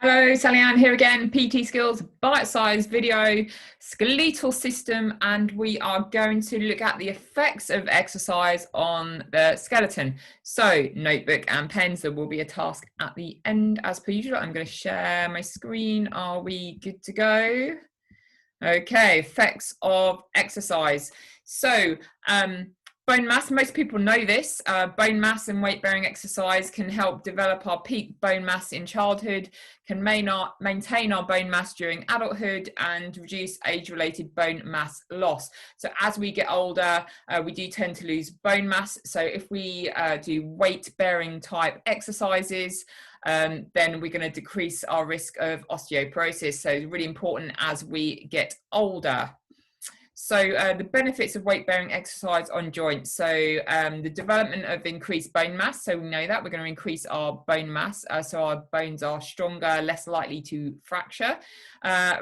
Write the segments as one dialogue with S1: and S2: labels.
S1: Hello, Sally Ann here again, PT Skills, bite-sized video, skeletal system, and we are going to look at the effects of exercise on the skeleton. So, notebook and pens, there will be a task at the end as per usual. I'm going to share my screen. Are we good to go? Okay, effects of exercise. So, bone mass, most people know this. Bone mass and weight-bearing exercise can help develop our peak bone mass in childhood, can maintain our bone mass during adulthood, and reduce age-related bone mass loss. So as we get older, we do tend to lose bone mass. So if we do weight-bearing type exercises, then we're going to decrease our risk of osteoporosis. So it's really important as we get older. So the benefits of weight-bearing exercise on joints. So the development of increased bone mass. So we know that we're going to increase our bone mass. So our bones are stronger, less likely to fracture.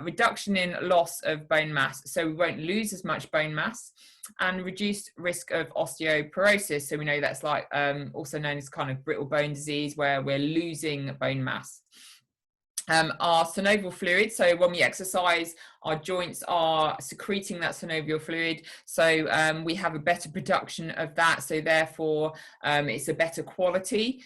S1: Reduction in loss of bone mass. So we won't lose as much bone mass. And reduced risk of osteoporosis. So we know that's like also known as kind of brittle bone disease, where we're losing bone mass. Our synovial fluid, so when we exercise, our joints are secreting that synovial fluid, so we have a better production of that, so therefore it's a better quality.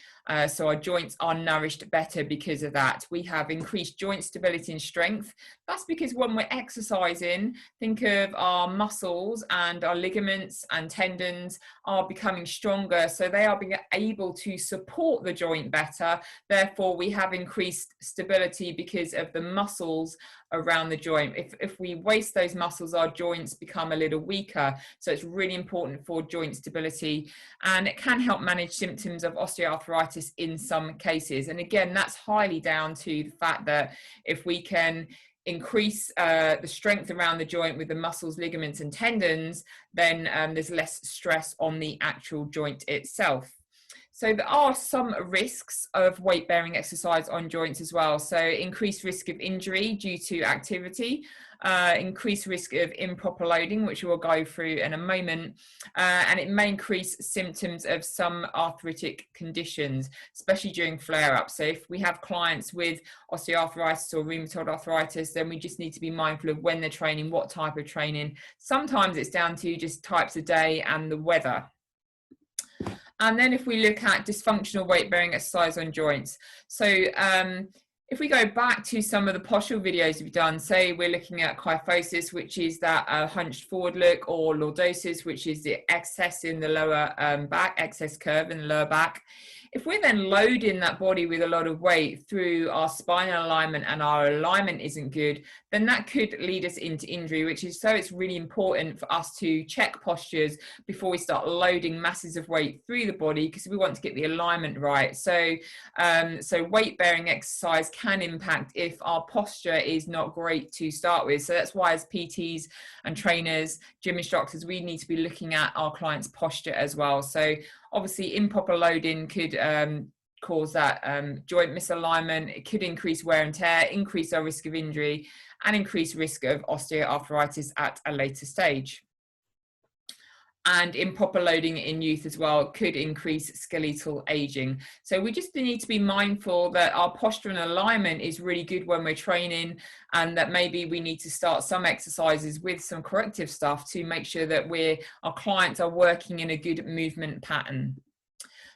S1: So our joints are nourished better because of that. We have increased joint stability and strength. That's because when we're exercising, think of our muscles and our ligaments and tendons are becoming stronger, so they are being able to support the joint better. Therefore, we have increased stability because of the muscles around the joint. If we waste those muscles, our joints become a little weaker. So it's really important for joint stability, and it can help manage symptoms of osteoarthritis in some cases. And again, that's highly down to the fact that if we can increase the strength around the joint with the muscles, ligaments and tendons, then there's less stress on the actual joint itself. So there are some risks of weight-bearing exercise on joints as well. So increased risk of injury due to activity, increased risk of improper loading, which we'll go through in a moment, and it may increase symptoms of some arthritic conditions, especially during flare-ups. So if we have clients with osteoarthritis or rheumatoid arthritis, then we just need to be mindful of when they're training, what type of training. Sometimes it's down to just types of day and the weather. And then if we look at dysfunctional weight-bearing exercise on joints. So if we go back to some of the postural videos we've done, say we're looking at kyphosis, which is that hunched forward look, or lordosis, which is the excess in the lower back, excess curve in the lower back. If we're then loading that body with a lot of weight through our spinal alignment and our alignment isn't good, then that could lead us into injury, which is so it's really important for us to check postures before we start loading masses of weight through the body, because we want to get the alignment right. So, so weight-bearing exercise can impact if our posture is not great to start with. So that's why as PTs and trainers, gym instructors, we need to be looking at our clients' posture as well. So obviously improper loading could cause that joint misalignment. It could increase wear and tear, increase our risk of injury, and increase risk of osteoarthritis at a later stage. And improper loading in youth as well could increase skeletal aging. So we just need to be mindful that our posture and alignment is really good when we're training, and that maybe we need to start some exercises with some corrective stuff to make sure that our clients are working in a good movement pattern.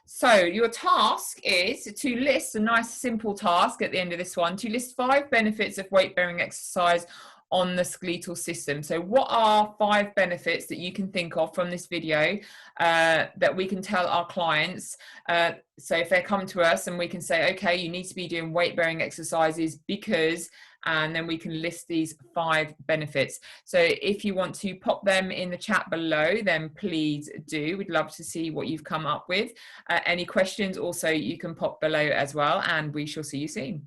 S1: So your task is to list, a nice simple task at the end of this one, to list 5 benefits of weight-bearing exercise on the skeletal system. So what are 5 benefits that you can think of from this video that we can tell our clients? So if they come to us and we can say, okay, you need to be doing weight-bearing exercises because, and then we can list these 5 benefits. So if you want to pop them in the chat below, then please do. We'd love to see what you've come up with. Any questions also you can pop below as well, and we shall see you soon.